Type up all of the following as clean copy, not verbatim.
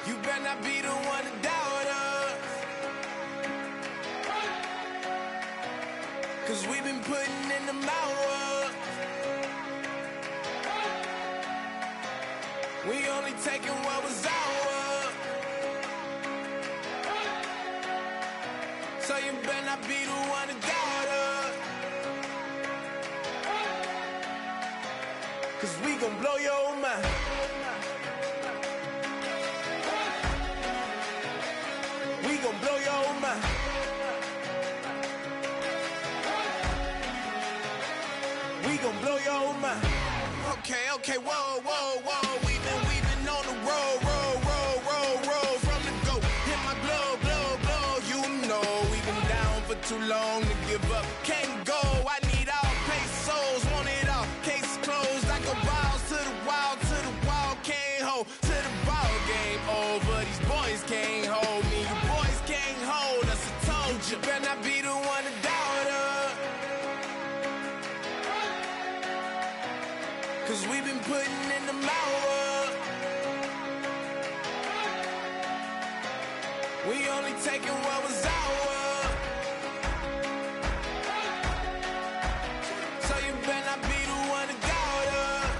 You better not be the one to doubt us. 'Cause we've been putting in the hours. We only taking what was ours. So you better not be the one to doubt us. 'Cause we gon' blow your mind. We gon' blow your mind. We gon' blow your mind. Okay, whoa. We've been on the road from the go. Hit my blow. You know we've been down for too long to give up. Can't go. I need all pesos, want it all. Case closed. I go balls to the wall. Can't hold to the ball game over. These boys can't hold me. You boys can't hold us. I told you. Better not be the one to doubt us. 'Cause we've been putting in the hours. We only taking what was ours. So you better not be the one to doubt us.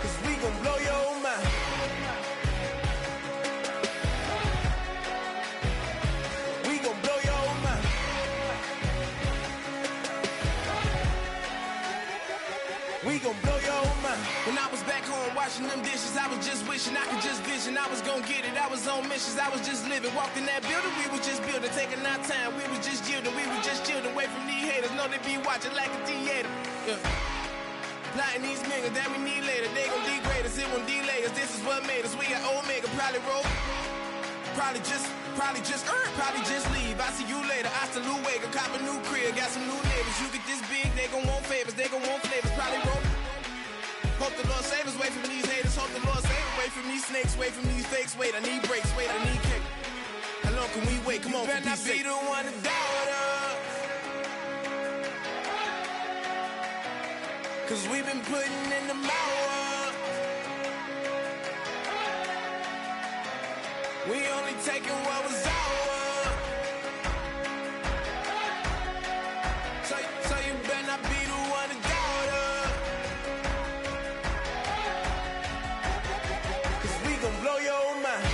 'Cause we gon' blow your mind. We gon' blow your mind. We gon' blow your mind. When I was back home washing them dishes, I was just wishing I could just vision. I was gon' get it, I was on missions, I was just living. Walked in that building, we was just building, taking our time. We was just yielding, we was just chilling away from these haters. Know they be watching like a theater. Yeah. Plotting these niggas that we need later. They gon' degrade us, it won't delay us. This is what made us. We got Omega, probably roll. Probably just leave. I see you later. Hasta Luego, cop a new crib, got some new neighbors. You get this big, they gon' want favors, they gon' want flavors. Probably roll. Hope the Lord save us, wait from these haters. Hope the Lord save us, wait from these snakes, wait from these fakes. Wait, I need breaks, wait, I need cake. How long can we wait? Come on, better not be the one to doubt us. 'Cause we've been putting in the hours. We only taking what was ours. So you better not be the one to doubt us. 'Cause we gon' blow your mind.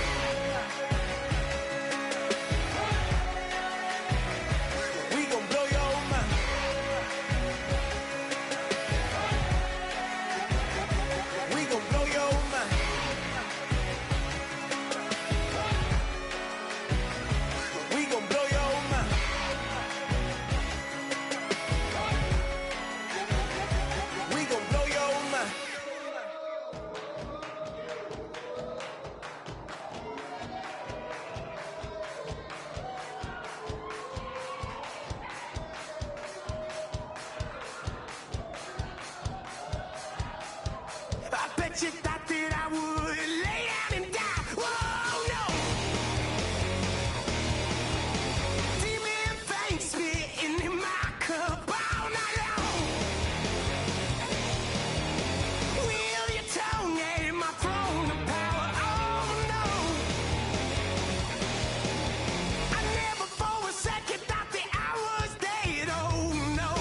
We gon' blow your mind. We gon' blow your mind. We gon' blow your mind. We gon' blow your mind. I bet you thought that I would lay down and die. Whoa, no. Demon things spitting in my cup all night long. Will your tongue at my throne of power? Oh no. I never for a second thought that I was dead. Oh no.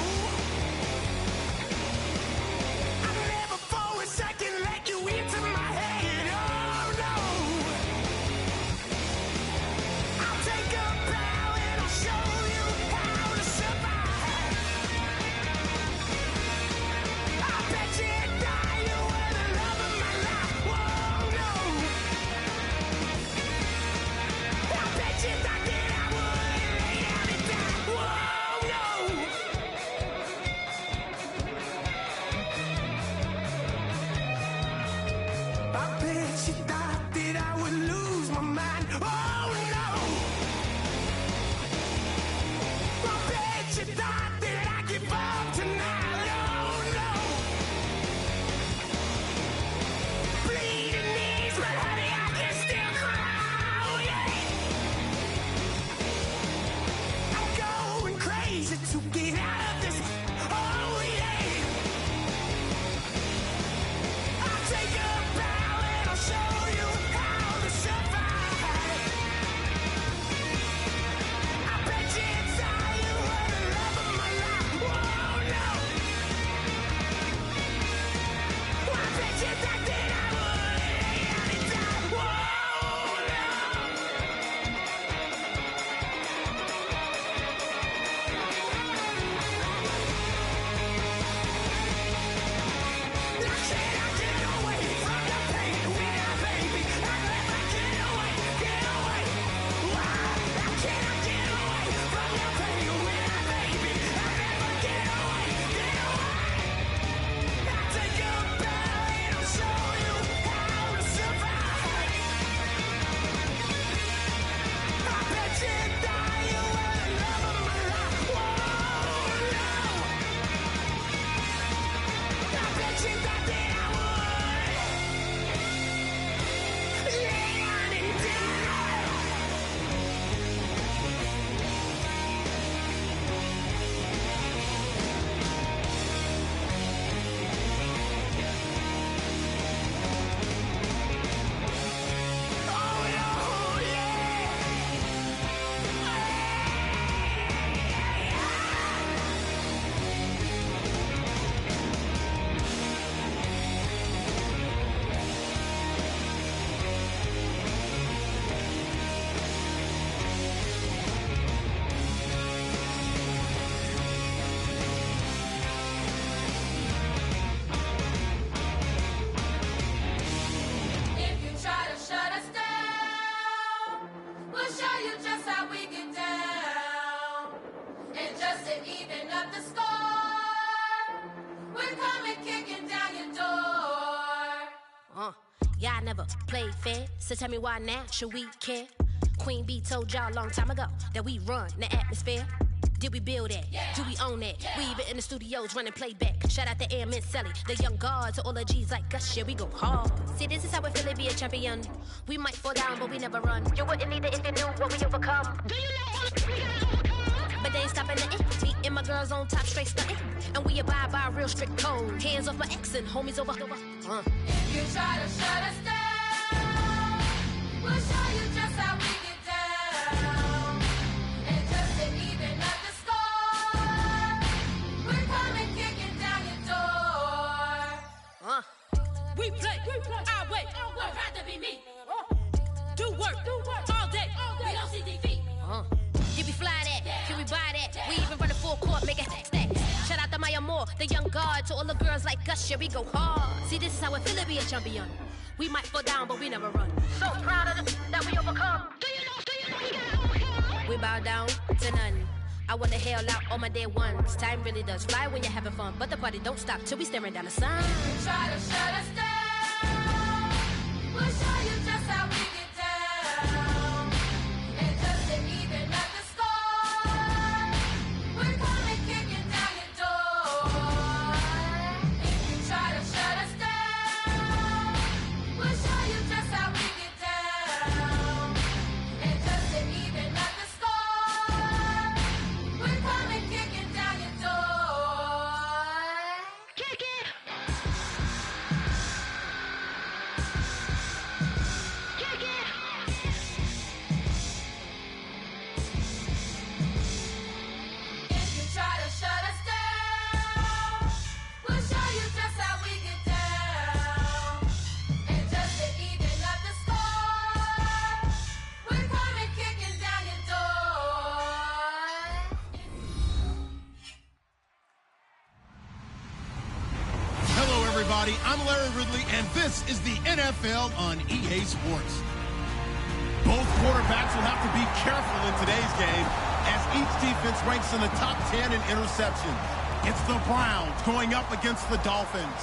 I never for a second let you into my head. Oh no. I'll take a bow and I'll show you how to survive. I bet you die, you were the love of my life. Whoa, no. I bet you thought that I would lay down and die. Whoa, no. I bet you thought that I would lose my mind. Oh no. I bet you thought that I'd give up tonight. Oh no. Bleeding knees, but honey, I can still cry. Oh yeah. I'm going crazy to get out of this. Oh yeah. I'll take a Yeah, I never played fair, so tell me why now should we care? Queen Bee told y'all a long time ago that we run the atmosphere. Did we build it? Yeah. Do we own it? Yeah. We even in the studios running playback. Shout out to Air Mint Sally, the young guard to all the G's like us. Yeah, we go hard. See, this is how we feel to be a champion. We might fall down, but we never run. You wouldn't need it if you knew what we overcome. Do you know what we gotta overcome? But they ain't stopping nothing. Me and my girls on top straight stunting. And we abide by a real strict code. Hands off my ex and homies over. If you try to shut us down, we'll show you just how we get down. And just to even up the score, we're coming kicking down your door. We play our way. I'd rather be me. Do work all day. We don't see defeat. Did we fly that? Can we buy that? We even run a full court, make it stack. Shout out to Maya Moore, the young guard, to all the girls like us. Yeah, we go hard. See, this is how it feel to be a champion. We might fall down, but we never run. So proud of that we overcome. Do you know we gotta overcome? We bow down to none. I wanna hail out all my dead ones. Time really does fly when you're having fun, but the party don't stop till we staring down the sun. If you try to shut us down, we'll show you just how we get down. And just to even up the score, we're coming kicking down your door. If you try to shut us down, we'll show you just how we get down. And just to even up the score, we're coming kicking down your door. Kick it! Kick it! If you try to shut us down, we'll show you just how we get down. And just to even up the score, we're coming kicking down your door. Hello, everybody. I'm Larry Ridley, and this is the NFL on EA Sports. Both quarterbacks will have to be careful in today's game as each defense ranks in the top 10 in interception. It's the Browns going up against the Dolphins.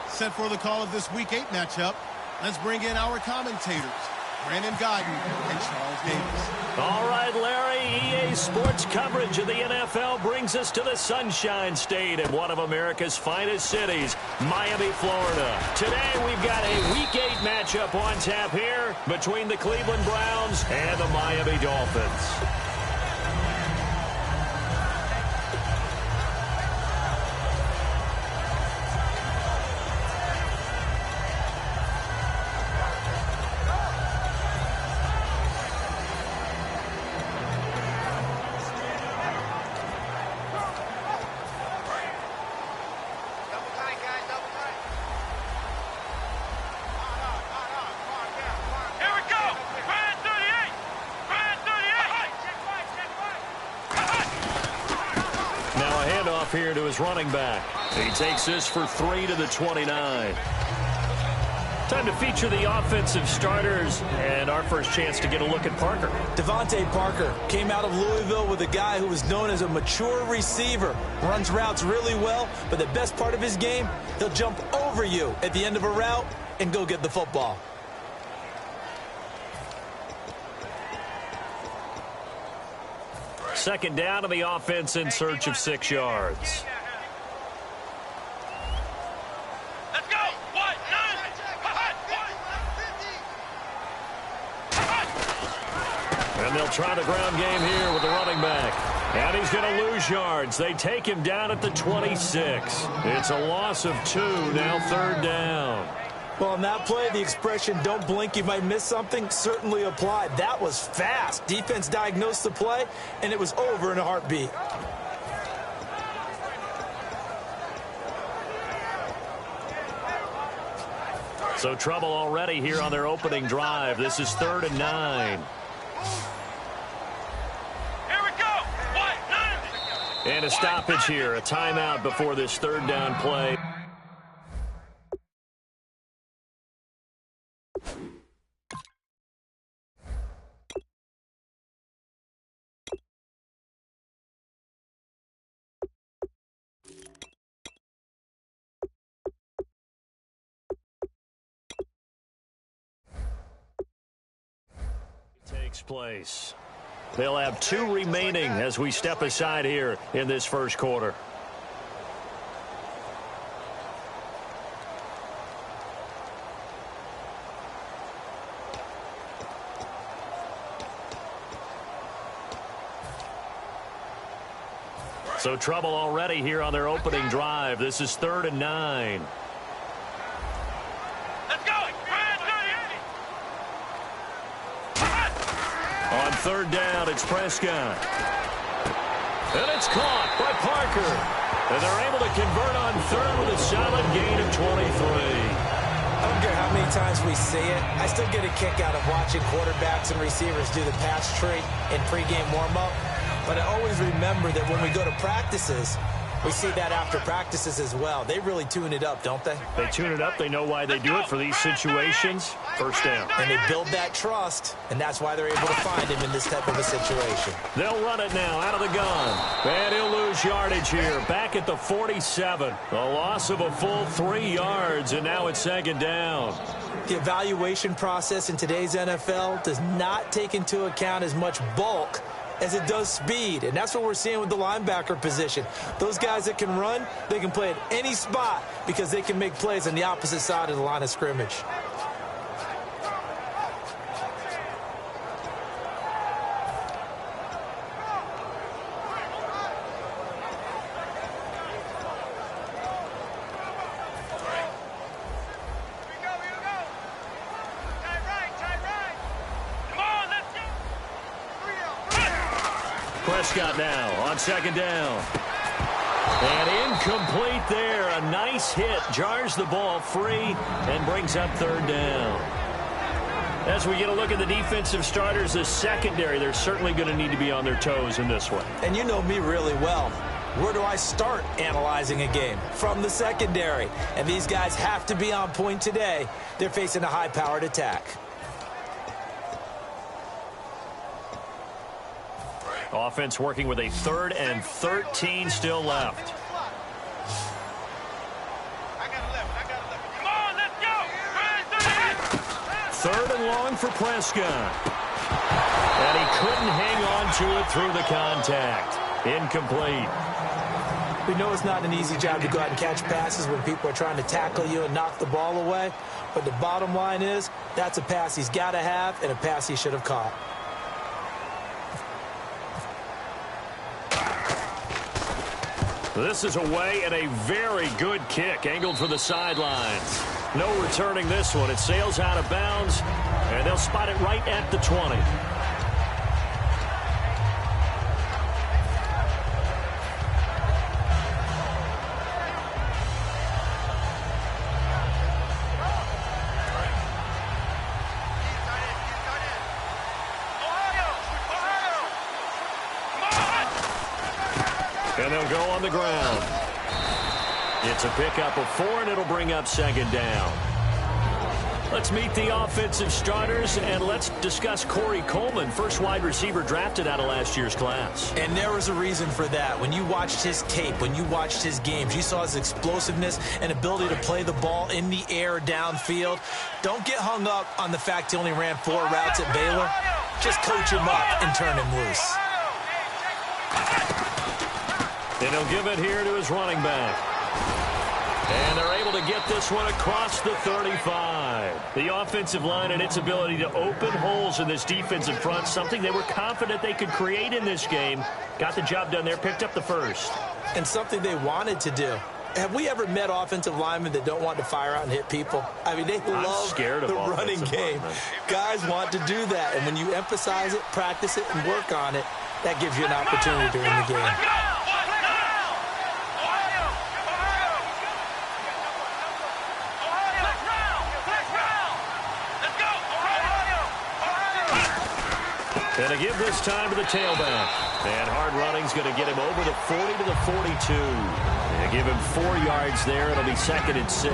Set for the call of this Week 8 matchup, let's bring in our commentators, Brandon Godden and Charles Davis. All right, Larry, EA Sports coverage of the NFL brings us to the Sunshine State in one of America's finest cities, Miami, Florida. Today, we've got a Week 8 matchup on tap here between the Cleveland Browns and the Miami Dolphins. Here we go! Brand 38! Brand 38! Now a handoff here to his running back. He takes this for 3 to the 29. Time to feature the offensive starters, and our first chance to get a look at Parker. Devontae Parker came out of Louisville with a guy who was known as a mature receiver. Runs routes really well, but the best part of his game, he'll jump over you at the end of a route and go get the football. Second down to the offense in search of 6 yards. Let's go! What? And they'll try the ground game here with the running back. And he's going to lose yards. They take him down at the 26. It's a loss of 2, now third down. Well, on that play, the expression, don't blink, you might miss something, certainly applied. That was fast. Defense diagnosed the play, and it was over in a heartbeat. So trouble already here on their opening drive. This is 3rd and 9. Here we go! What? And a stoppage here, a timeout before this third down play. takes place. They'll have 2 remaining as we step aside here in this first quarter. So trouble already here on their opening drive. This is 3rd and 9. Let's go. On 3rd down, it's Prescott. And it's caught by Parker. And they're able to convert on 3rd with a solid gain of 23. I don't care how many times we see it. I still get a kick out of watching quarterbacks and receivers do the pass tree in pregame warm-up. But I always remember that when we go to practices, we see that after practices as well. They really tune it up, don't they? They tune it up. They know why they do it for these situations. First down. And they build that trust, and that's why they're able to find him in this type of a situation. They'll run it now out of the gun. And he'll lose yardage here. Back at the 47. A loss of a full 3 yards, and now it's 2nd down. The evaluation process in today's NFL does not take into account as much bulk as it does speed, and that's what we're seeing with the linebacker position. Those guys that can run, they can play at any spot because they can make plays on the opposite side of the line of scrimmage. Prescott now on 2nd down. And incomplete there. A nice hit. Jars the ball free and brings up 3rd down. As we get a look at the defensive starters, the secondary, they're certainly going to need to be on their toes in this one. And you know me really well. Where do I start analyzing a game? From the secondary. And these guys have to be on point today. They're facing a high-powered attack. Offense working with a 3rd and 13 still left. Come on, let's go. 3rd and long for Prescott. And he couldn't hang on to it through the contact. Incomplete. We know it's not an easy job to go out and catch passes when people are trying to tackle you and knock the ball away. But the bottom line is, that's a pass he's got to have and a pass he should have caught. This is away and a very good kick angled for the sidelines. No returning this one. It sails out of bounds, and they'll spot it right at the 20. And they'll go on the ground. It's a pickup of 4, and it'll bring up 2nd down. Let's meet the offensive starters, and let's discuss Corey Coleman, first wide receiver drafted out of last year's class. And there was a reason for that. When you watched his tape, when you watched his games, you saw his explosiveness and ability to play the ball in the air downfield. Don't get hung up on the fact he only ran 4 routes at Baylor. Just coach him up and turn him loose. And he'll give it here to his running back. And they're able to get this one across the 35. The offensive line and its ability to open holes in this defensive front, something they were confident they could create in this game. Got the job done there, picked up the first. And something they wanted to do. Have we ever met offensive linemen that don't want to fire out and hit people? I mean, they love the running game. Guys want to do that. And when you emphasize it, practice it, and work on it, that gives you an opportunity during the game. And to give this time to the tailback. And hard running's going to get him over the 40 to the 42. They give him 4 yards there. It'll be 2nd and 6.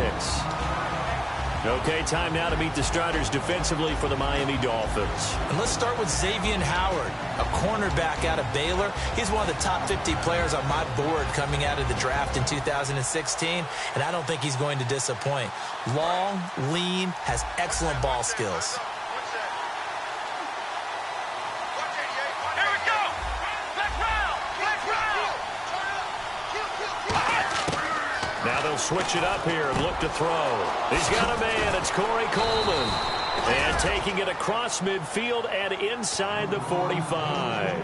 Okay, time now to meet the starters defensively for the Miami Dolphins. And let's start with Xavier Howard, a cornerback out of Baylor. He's one of the top 50 players on my board coming out of the draft in 2016, and I don't think he's going to disappoint. Long, lean, has excellent ball skills. switch it up here and look to throw. He's got a man. It's Corey Coleman. And taking it across midfield and inside the 45.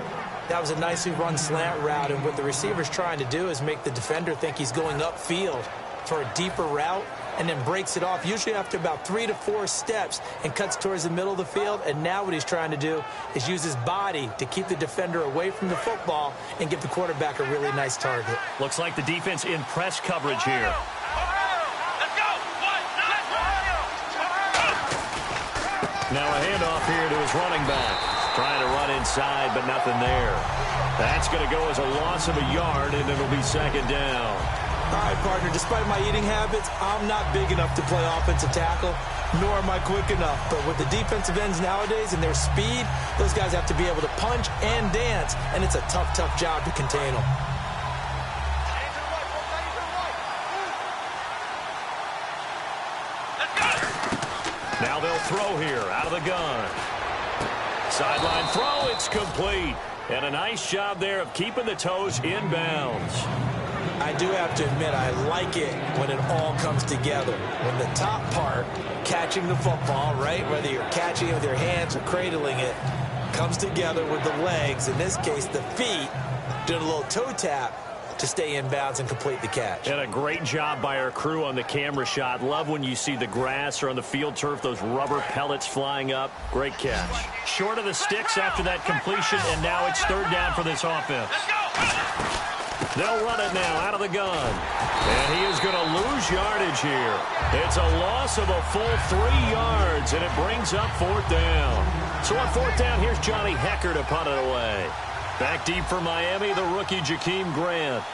That was a nicely run slant route, and what the receiver's trying to do is make the defender think he's going upfield for a deeper route, and then breaks it off, usually after about 3 to 4 steps, and cuts towards the middle of the field. And now what he's trying to do is use his body to keep the defender away from the football and give the quarterback a really nice target. Looks like the defense in press coverage here. Now a handoff here to his running back. Trying to run inside, but nothing there. That's going to go as a loss of a yard, and it'll be second down. All right, partner, despite my eating habits, I'm not big enough to play offensive tackle, nor am I quick enough. But with the defensive ends nowadays and their speed, those guys have to be able to punch and dance, and it's a tough, tough job to contain them. Now they'll throw here out of the gun. Sideline throw, it's complete. And a nice job there of keeping the toes inbounds. I do have to admit, I like it when it all comes together. When the top part, catching the football, right, whether you're catching it with your hands or cradling it, comes together with the legs, in this case the feet, doing a little toe tap to stay in bounds and complete the catch. And a great job by our crew on the camera shot. Love when you see the grass or on the field turf, those rubber pellets flying up. Great catch. Short of the sticks after that completion, and now it's third down for this offense. They'll run it now out of the gun. And he is going to lose yardage here. It's a loss of a full 3 yards, and it brings up fourth down. So on fourth down, here's Johnny Hecker to punt it away. Back deep for Miami, the rookie Jakeem Grant.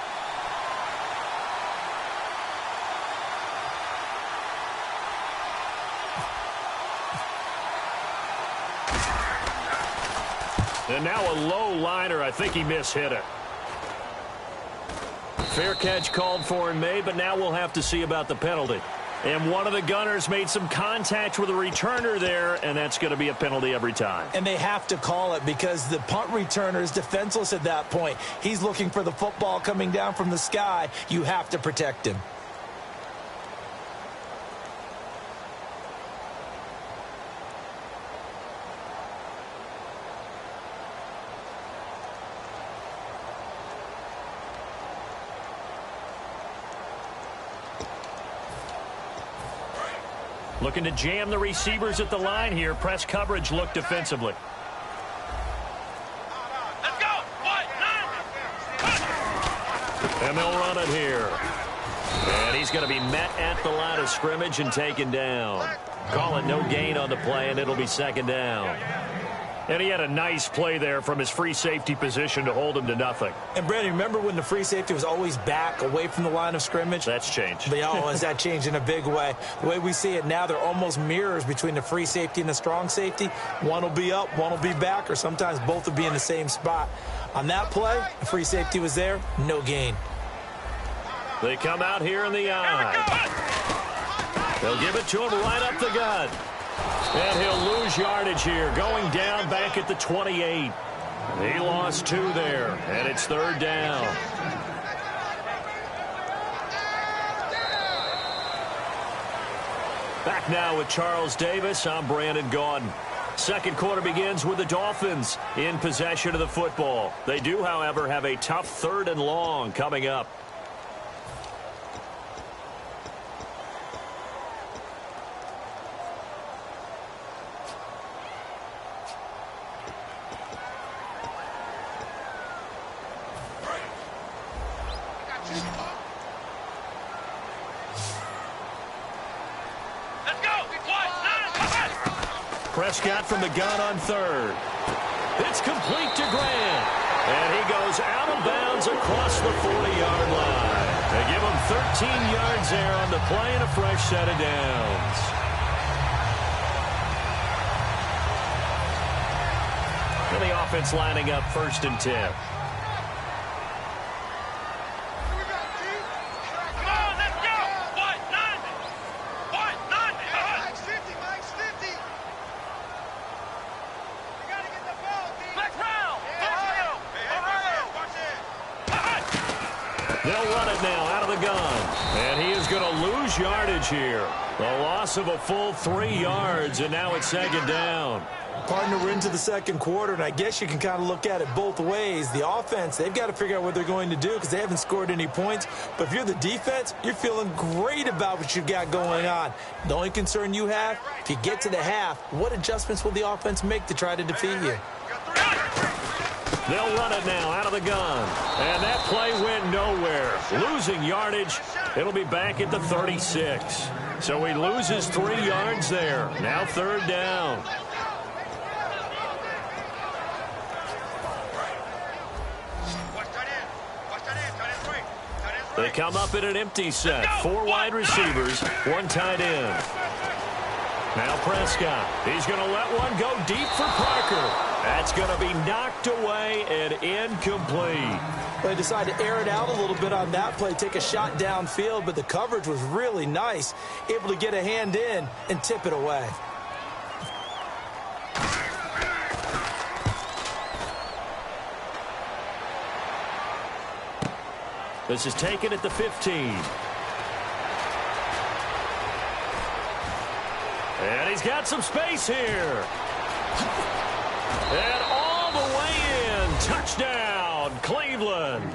And now a low liner. I think he mishit it. Fair catch called for and made, but now we'll have to see about the penalty. And one of the gunners made some contact with a returner there, and that's going to be a penalty every time. And they have to call it because the punt returner is defenseless at that point. He's looking for the football coming down from the sky. You have to protect him. Looking to jam the receivers at the line here. Press coverage look defensively. Let's go. 1, 9. And they'll run it here. And he's going to be met at the line of scrimmage and taken down. Call it no gain on the play, and it'll be second down. And he had a nice play there from his free safety position to hold him to nothing. And, Brandon, remember when the free safety was always back away from the line of scrimmage? That's changed. But, oh, has that changed in a big way? The way we see it now, they're almost mirrors between the free safety and the strong safety. One will be up, one will be back, or sometimes both will be in the same spot. On that play, the free safety was there, no gain. They come out here in the eye. They'll give it to him right up the gut. And he'll lose yardage here, going down back at the 28. He lost 2 there, and it's third down. Back now with Charles Davis. I'm Brandon Gaudin. Second quarter begins with the Dolphins in possession of the football. They do, however, have a tough 3rd and long coming up. Prescott from the gun on 3rd. It's complete to Grant. And he goes out of bounds across the 40-yard line. They give him 13 yards there on the play and a fresh set of downs. And the offense lining up 1st and 10. They'll run it now out of the gun. And he is going lose yardage here. A loss of a full 3 yards, and now it's 2nd down. Partner, we're into the second quarter, and I guess you can kind of look at it both ways. The offense, they've got to figure out what they're going to do because they haven't scored any points. But if you're the defense, you're feeling great about what you've got going on. The only concern you have, if you get to the half, what adjustments will the offense make to try to defeat you? They'll run it now out of the gun. And that play went nowhere. Losing yardage. It'll be back at the 36. So he loses 3 yards there. Now 3rd down. They come up in an empty set. 4 wide receivers, 1 tight end. Now Prescott. He's going to let one go deep for Parker. That's going to be knocked away and incomplete. They decided to air it out a little bit on that play, take a shot downfield, but the coverage was really nice. Able to get a hand in and tip it away. This is taken at the 15. And he's got some space here. And all the way in. Touchdown, Cleveland.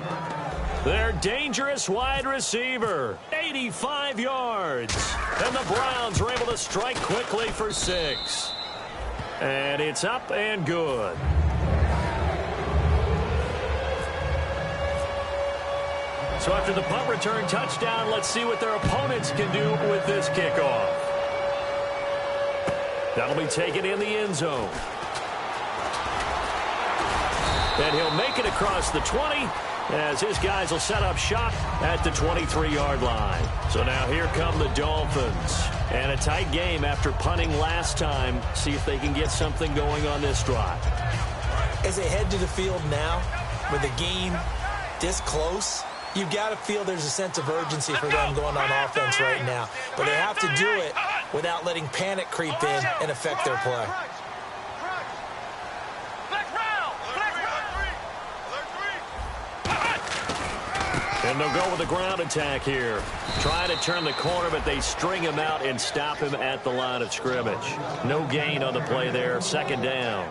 Their dangerous wide receiver. 85 yards. And the Browns are able to strike quickly for 6. And it's up and good. So after the punt return touchdown, let's see what their opponents can do with this kickoff. That'll be taken in the end zone. And he'll make it across the 20 as his guys will set up shop at the 23-yard line. So now here come the Dolphins. And a tight game after punting last time. See if they can get something going on this drive. As they head to the field now, with the game this close, you've got to feel there's a sense of urgency for them going on offense right now. But they have to do it without letting panic creep in and affect their play. And they'll go with a ground attack here. Trying to turn the corner, but they string him out and stop him at the line of scrimmage. No gain on the play there. 2nd down.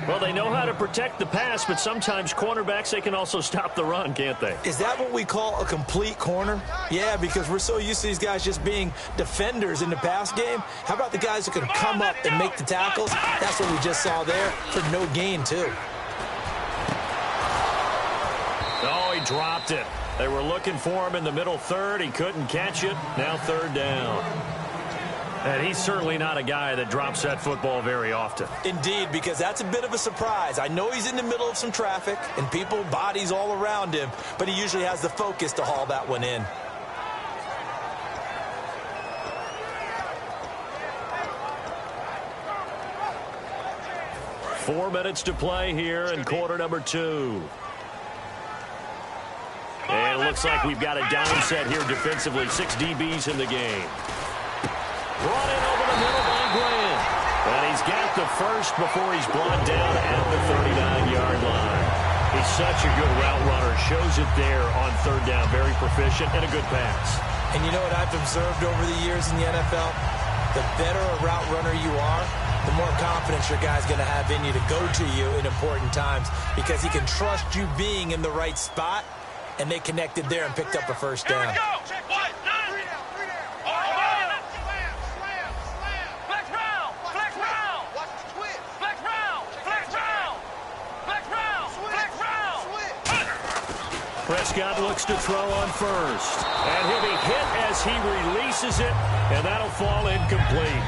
Well, they know how to protect the pass, but sometimes cornerbacks, they can also stop the run, can't they? Is that what we call a complete corner? Yeah, because we're so used to these guys just being defenders in the pass game. How about the guys who can come up and make the tackles? That's what we just saw there for no gain, too. Oh, he dropped it. They were looking for him in the middle third. He couldn't catch it. Now 3rd down. And he's certainly not a guy that drops that football very often. Indeed, because that's a bit of a surprise. I know he's in the middle of some traffic and people, bodies all around him, but he usually has the focus to haul that one in. Four minutes to play here in quarter number 2. And it looks like we've got a down set here defensively. 6 DBs in the game. Brought in over the middle by Grant. And he's got the first before he's brought down at the 39-yard line. He's such a good route runner. Shows it there on 3rd down. Very proficient and a good pass. And you know what I've observed over the years in the NFL? The better a route runner you are, the more confidence your guy's going to have in you to go to you in important times because he can trust you being in the right spot, and they connected there and picked up a first down. Prescott looks to throw on first. And he'll be hit as he releases it, and that'll fall incomplete.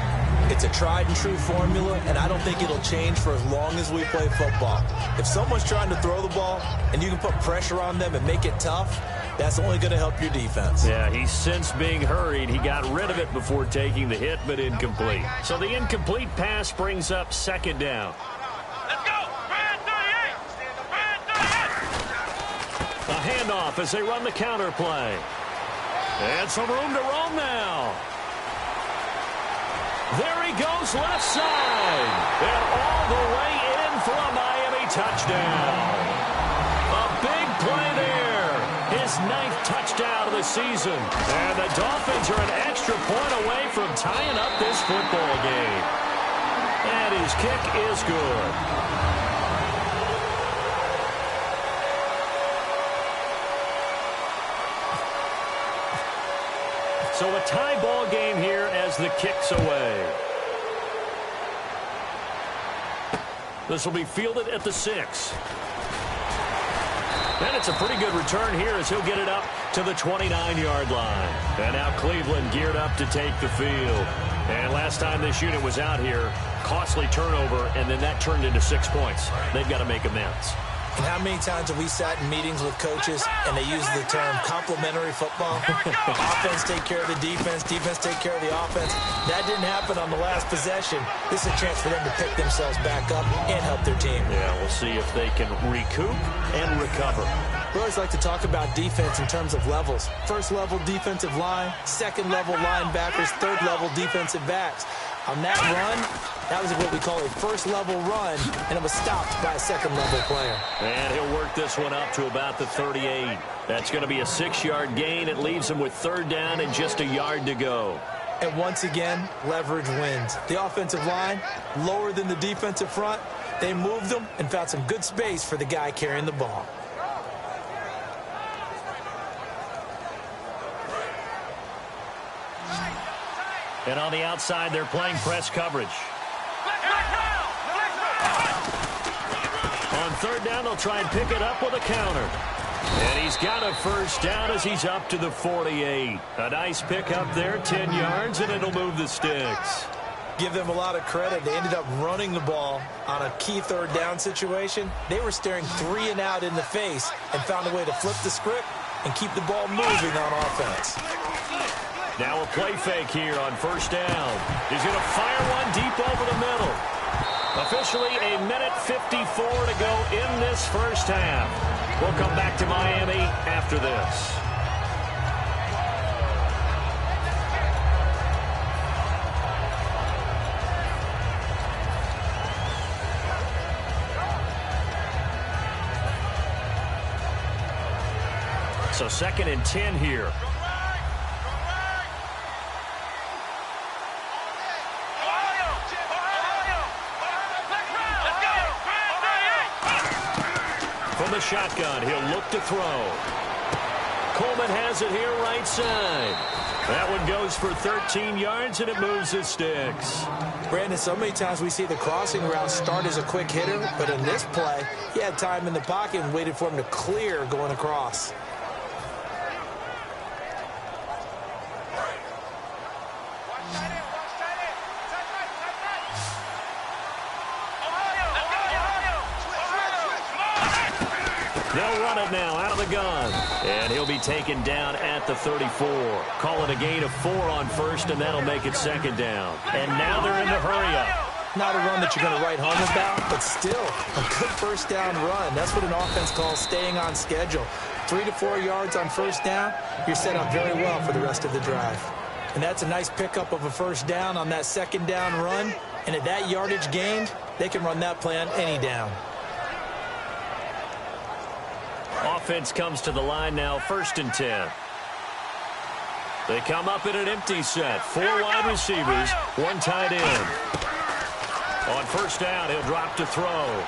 It's a tried-and-true formula, and I don't think it'll change for as long as we play football. If someone's trying to throw the ball and you can put pressure on them and make it tough, that's only going to help your defense. Yeah, he's since being hurried. He got rid of it before taking the hit, but incomplete. So the incomplete pass brings up 2nd down. Let's go! Brand 38! Brand 38! A handoff as they run the counter play. And some room to roam now. There he goes left side. And all the way in for a Miami touchdown. A big play there. His 9th touchdown of the season. And the Dolphins are an extra point away from tying up this football game. And his kick is good. So a tie ball game here as the kick's away. This will be fielded at the 6. And it's a pretty good return here as he'll get it up to the 29-yard line. And now Cleveland geared up to take the field. And last time this unit was out here, costly turnover, and then that turned into 6 points. They've got to make amends. And how many times have we sat in meetings with coaches and they use the term complementary football? Offense take care of the defense, defense take care of the offense. That didn't happen on the last possession. This is a chance for them to pick themselves back up and help their team. Yeah, we'll see if they can recoup and recover. We always like to talk about defense in terms of levels. First level defensive line, second level linebackers, third level defensive backs. On that run, that was what we call a first-level run, and it was stopped by a second-level player. And he'll work this one up to about the 38. That's going to be a 6-yard gain. It leaves him with 3rd down and just a yard to go. And once again, leverage wins. The offensive line, lower than the defensive front. They moved them and found some good space for the guy carrying the ball. And on the outside, they're playing press coverage. On 3rd down, they'll try and pick it up with a counter. And he's got a 1st down as he's up to the 48. A nice pick up there, 10 yards, and it'll move the sticks. Give them a lot of credit. They ended up running the ball on a key 3rd down situation. They were staring 3 and out in the face and found a way to flip the script and keep the ball moving on offense. Now a play fake here on 1st down. He's going to fire one deep over the middle. Officially a minute 54 to go in this first half. We'll come back to Miami after this. So 2nd and 10 here. From the shotgun, he'll look to throw. Coleman has it here right side. That one goes for 13 yards, and it moves the sticks. Brandon, so many times we see the crossing route start as a quick hitter, but in this play, he had time in the pocket and waited for him to clear going across. They'll run it now out of the gun. And he'll be taken down at the 34. Call it a gain of 4 on 1st, and that'll make it 2nd down. And now they're in the hurry-up. Not a run that you're going to write home about, but still a good 1st down run. That's what an offense calls staying on schedule. 3 to 4 yards on 1st down, you're set up very well for the rest of the drive. And that's a nice pickup of a 1st down on that 2nd down run. And at that yardage gained, they can run that play on any down. Offense comes to the line now, 1st and 10. They come up in an empty set. 4 wide receivers, 1 tight end. On 1st down, he'll drop to throw.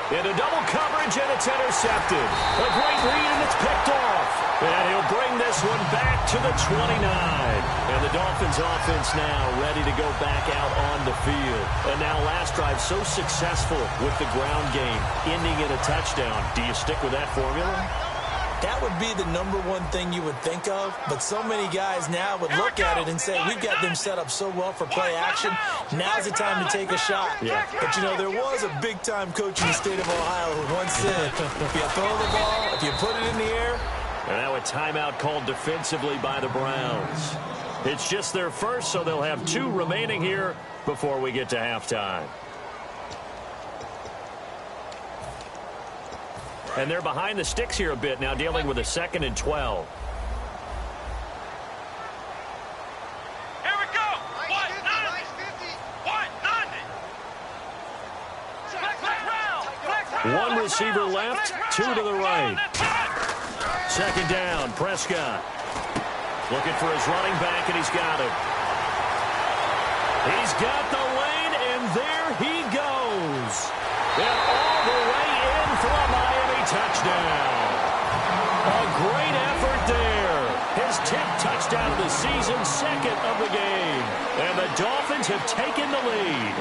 Into double coverage, and it's intercepted. A great read, and it's picked off. And he'll bring this one back to the 29. And the Dolphins offense now ready to go back out on the field. And now last drive so successful with the ground game, ending in a touchdown. Do you stick with that formula? That would be the #1 thing you would think of, but so many guys now would look at it and say, we've got them set up so well for play action, now's the time to take a shot. Yeah. But, you know, there was a big-time coach in the state of Ohio who once said, if you throw the ball, if you put it in the air. And now a timeout called defensively by the Browns. It's just their first, so they'll have 2 remaining here before we get to halftime. And they're behind the sticks here a bit now, dealing with a 2nd and 12. Here we go. 190. 190. One receiver left, 2 to the right. second down. Prescott looking for his running back, and he's got it. He's got the lane, and there he goes. And all the way in for a Miami touchdown. A great effort there. His 10th touchdown of the season, second of the game. And the Dolphins have taken the lead.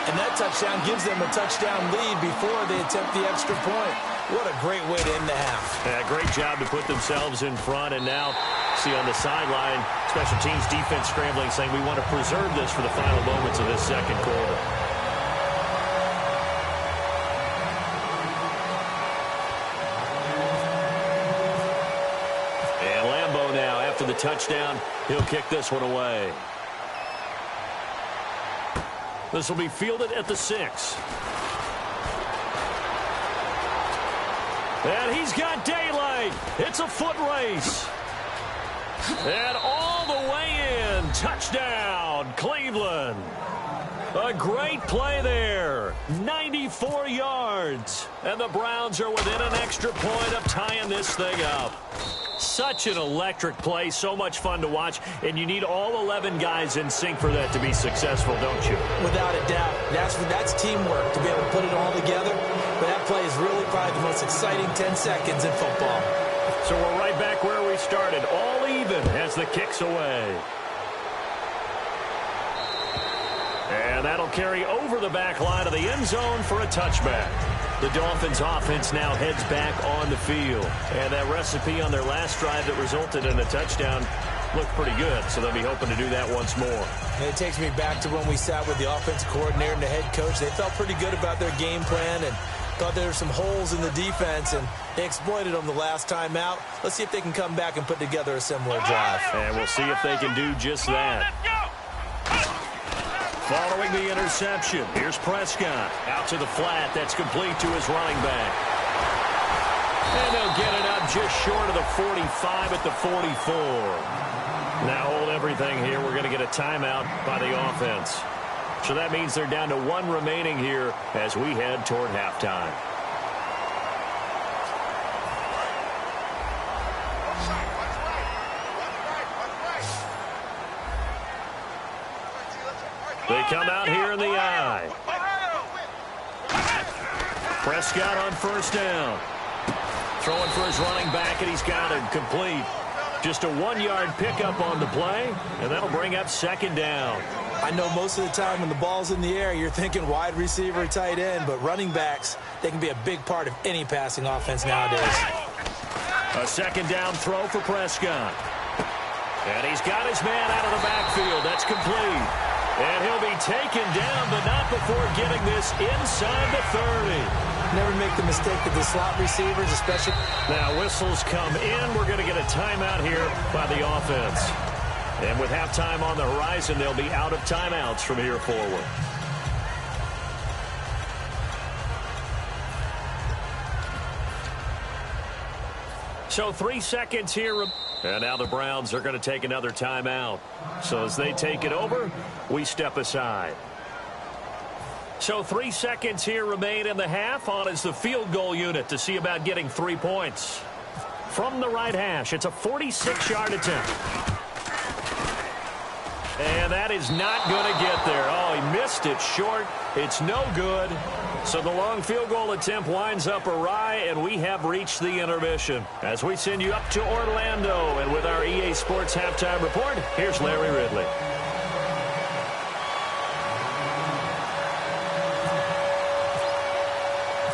And that touchdown gives them a touchdown lead before they attempt the extra point. What a great way to end the half. Yeah, great job to put themselves in front. And now, see on the sideline, special teams defense scrambling, saying we want to preserve this for the final moments of this second quarter. And Lambeau now, after the touchdown, he'll kick this one away. This will be fielded at the 6. And he's got daylight. It's a foot race. And all the way in. Touchdown, Cleveland. A great play there. 94 yards. And the Browns are within an extra point of tying this thing up. Such an electric play, so much fun to watch, and you need all 11 guys in sync for that to be successful, don't you? Without a doubt. That's teamwork, to be able to put it all together. But that play is really probably the most exciting 10 seconds in football. So we're right back where we started, all even as the kick's away. And that'll carry over the back line of the end zone for a touchback. The Dolphins offense now heads back on the field. And that recipe on their last drive that resulted in a touchdown looked pretty good, so they'll be hoping to do that once more. And it takes me back to when we sat with the offensive coordinator and the head coach. They felt pretty good about their game plan and thought there were some holes in the defense, and they exploited them the last time out. Let's see if they can come back and put together a similar drive. And we'll see if they can do just that. Following the interception, here's Prescott. Out to the flat, that's complete to his running back. And they'll get it up just short of the 45 at the 44. Now hold everything here. We're going to get a timeout by the offense. So that means they're down to 1 remaining here as we head toward halftime. They come out here in the eye. Prescott on first down. Throwing for his running back, and he's got it complete. Just a 1-yard pickup on the play, and that'll bring up second down. I know most of the time when the ball's in the air, you're thinking wide receiver, tight end, but running backs, they can be a big part of any passing offense nowadays. A second down throw for Prescott. And he's got his man out of the backfield. That's complete. And he'll be taken down, but not before getting this inside the 30. Never make the mistake of the slot receivers, especially. Now whistles come in. We're going to get a timeout here by the offense. And with halftime on the horizon, they'll be out of timeouts from here forward. So 3 seconds here. And now the Browns are going to take another timeout. So as they take it over, we step aside. So 3 seconds here remain in the half. On is the field goal unit to see about getting 3 points. From the right hash, it's a 46-yard attempt. And that is not going to get there. Oh, he missed it short. It's no good. So the long field goal attempt winds up awry, and we have reached the intermission. As we send you up to Orlando, and with our EA Sports Halftime Report, here's Larry Ridley.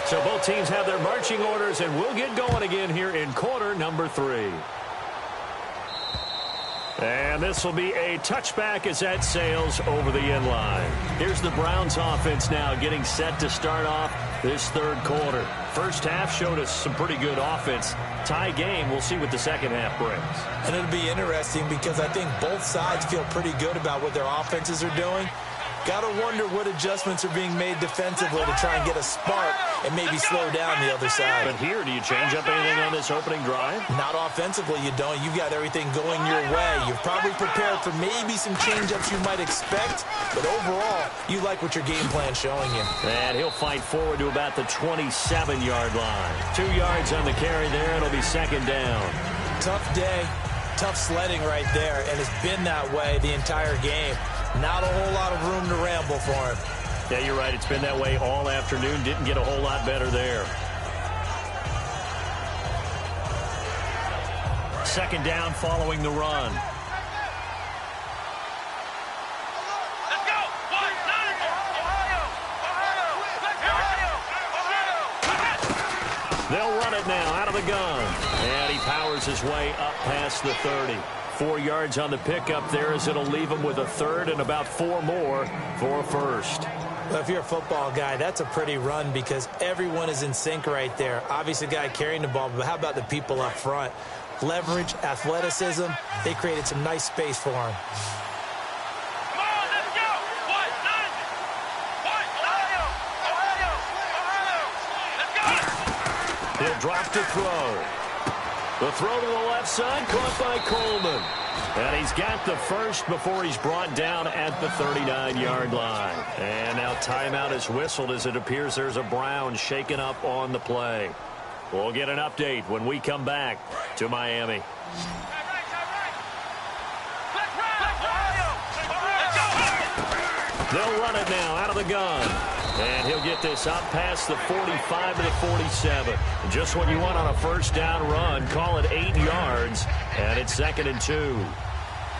So both teams have their marching orders, and we'll get going again here in quarter number 3. And this will be a touchback as that sails over the end line. Here's the Browns offense now getting set to start off this third quarter. First half showed us some pretty good offense. Tie game, we'll see what the second half brings. And it'll be interesting because I think both sides feel pretty good about what their offenses are doing. Got to wonder what adjustments are being made defensively to try and get a spark and maybe slow down the other side. But here, do you change up anything on this opening drive? Not offensively, you don't. You've got everything going your way. You're probably prepared for maybe some change-ups you might expect, but overall, you like what your game plan's showing you. And he'll fight forward to about the 27-yard line. 2 yards on the carry there. It'll be second down. Tough day, tough sledding right there, and it's been that way the entire game. Not a whole lot of room to ramble for him. Yeah, you're right. It's been that way all afternoon. Didn't get a whole lot better there. Second down following the run. Let's go! They'll run it now out of the gun. And he powers his way up past the 30. 4 yards on the pickup there as it'll leave him with a third and about 4 more for a first. Well, if you're a football guy, that's a pretty run because everyone is in sync right there. Obviously, the guy carrying the ball, but how about the people up front? Leverage, athleticism, they created some nice space for him. Come on, let's go! Ohio! Let's go! He'll drop to throw. The throw to the left side, caught by Coleman. And he's got the first before he's brought down at the 39-yard line. And now timeout is whistled as it appears there's a Brown shaken up on the play. We'll get an update when we come back to Miami. They'll run it now out of the gun. And he'll get this up past the 45 to the 47. Just what you want on a first down run. Call it 8 yards. And it's 2nd and 2.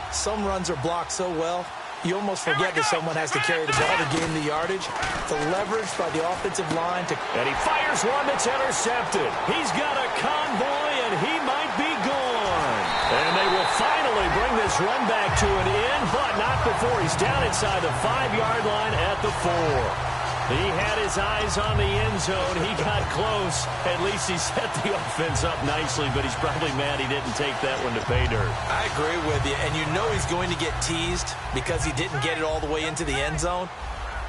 Some runs are blocked so well, you almost forget that someone has to carry the ball to gain the yardage. The leverage by the offensive line to... And he fires one that's intercepted. He's got a convoy, and he might be gone. And they will finally bring this run back to an end, but not before he's down inside the 5-yard line at the 4. He had his eyes on the end zone. He got close. At least he set the offense up nicely, but he's probably mad he didn't take that one to pay dirt. I agree with you, and you know he's going to get teased because he didn't get it all the way into the end zone.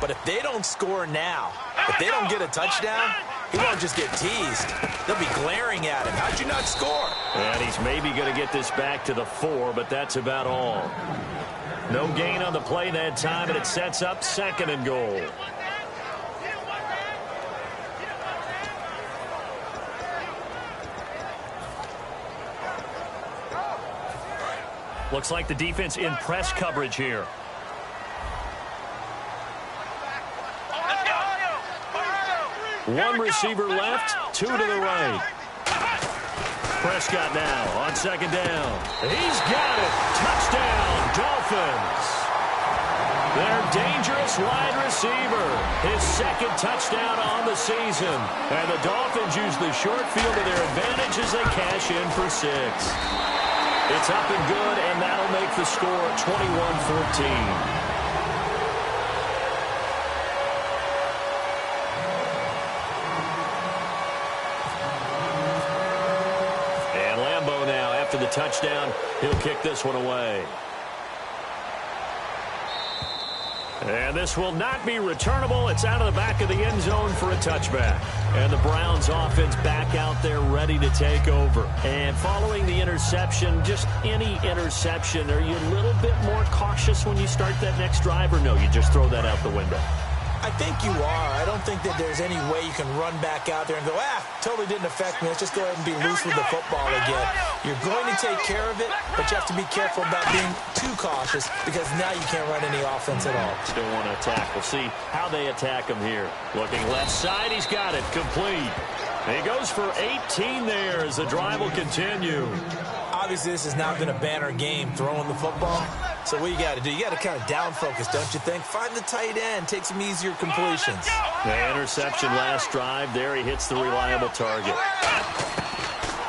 But if they don't score now, if they don't get a touchdown, he won't just get teased. They'll be glaring at him. How'd you not score? And he's maybe going to get this back to the 4, but that's about all. No gain on the play that time, and it sets up 2nd and goal. Looks like the defense in press coverage here. One receiver left, 2 to the right. Prescott now on 2nd down. He's got it. Touchdown, Dolphins. Their dangerous wide receiver. His 2nd touchdown on the season. And the Dolphins use the short field to their advantage as they cash in for 6. It's up and good, and that'll make the score 21-14. And Lambeau now, after the touchdown, he'll kick this one away. And this will not be returnable. It's out of the back of the end zone for a touchback. And the Browns offense back out there ready to take over. And following the interception, just any interception, are you a little bit more cautious when you start that next drive, or no, you just throw that out the window? I think you are. I don't think that there's any way you can run back out there and go, totally didn't affect me. Let's just go ahead and be loose with the football again. You're going to take care of it, but you have to be careful about being too cautious because now you can't run any offense at all. Still want to attack. We'll see how they attack him here. Looking left side, he's got it. Complete. He goes for 18 there as the drive will continue. Obviously, this has not been a banner game throwing the football. So what you got to do, you got to kind of down focus, don't you think? Find the tight end, take some easier completions. The interception last drive. There he hits the reliable target.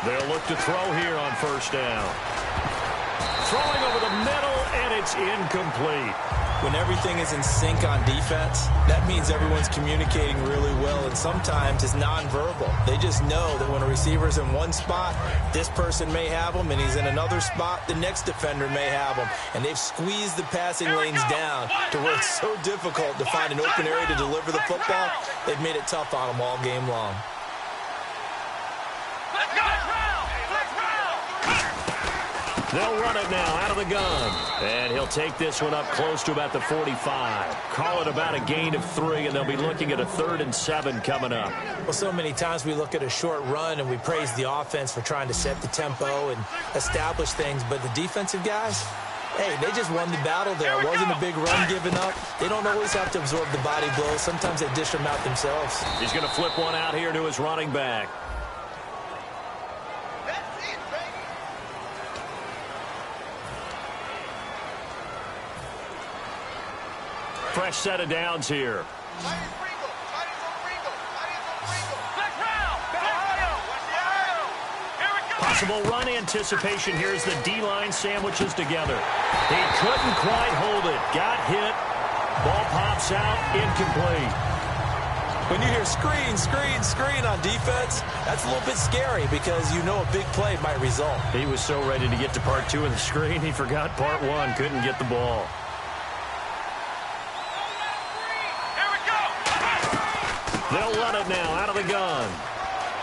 They'll look to throw here on 1st down. Throwing over the middle, and it's incomplete. When everything is in sync on defense, that means everyone's communicating really well, and sometimes it's nonverbal. They just know that when a receiver's in one spot, this person may have him, and he's in another spot, the next defender may have him. And they've squeezed the passing lanes down to where it's so difficult to find an open area to deliver the football. They've made it tough on them all game long. Let's go! They'll run it now out of the gun. And he'll take this one up close to about the 45. Call it about a gain of 3, and they'll be looking at a 3rd and 7 coming up. Well, so many times we look at a short run and we praise the offense for trying to set the tempo and establish things, but the defensive guys, hey, they just won the battle there. It wasn't a big run given up. They don't always have to absorb the body blows. Sometimes they dish them out themselves. He's going to flip one out here to his running back. Fresh set of downs here. Possible run anticipation here as the D-line sandwiches together. He couldn't quite hold it. Got hit. Ball pops out. Incomplete. When you hear screen, screen, screen on defense, that's a little bit scary because you know a big play might result. He was so ready to get to part 2 of the screen, he forgot part 1. Couldn't get the ball. They'll run it now out of the gun.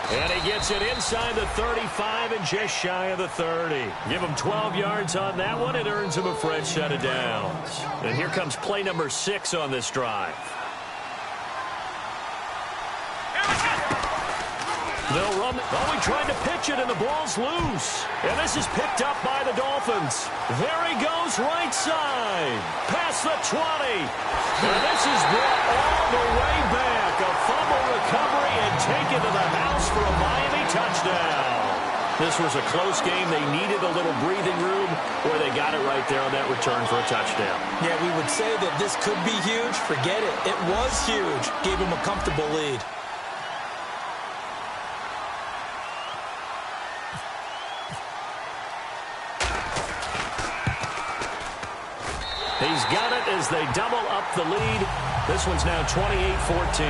And he gets it inside the 35 and just shy of the 30. Give him 12 yards on that one. It earns him a fresh set of downs. And here comes play number 6 on this drive. They'll run. Oh, he tried to pitch it, and the ball's loose. And this is picked up by the Dolphins. There he goes, right side. Past the 20. And this is brought all the way back. A fumble recovery and taken to the house for a Miami touchdown. This was a close game. They needed a little breathing room, where they got it right there on that return for a touchdown. Yeah, we would say that this could be huge. Forget it. It was huge. Gave him a comfortable lead. He's got it as they double up the lead. This one's now 28-14.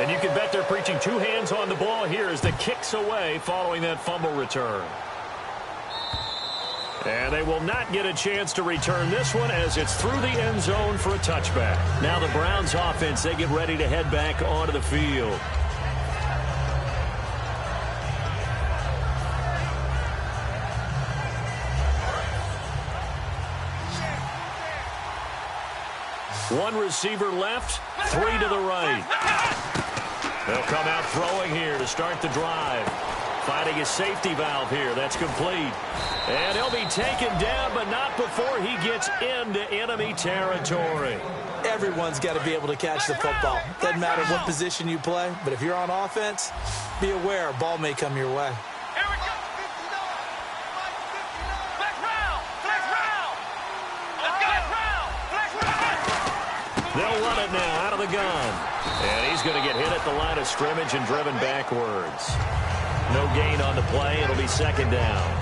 And you can bet they're preaching 2 hands on the ball here as the kick's away following that fumble return. And they will not get a chance to return this one as it's through the end zone for a touchback. Now the Browns offense, they get ready to head back onto the field. One receiver left, 3 to the right. They'll come out throwing here to start the drive. Finding a safety valve here. That's complete. And he'll be taken down, but not before he gets into enemy territory. Everyone's got to be able to catch the football. Doesn't matter what position you play, but if you're on offense, be aware a ball may come your way. They'll run it now out of the gun. And he's going to get hit at the line of scrimmage and driven backwards. No gain on the play. It'll be 2nd down.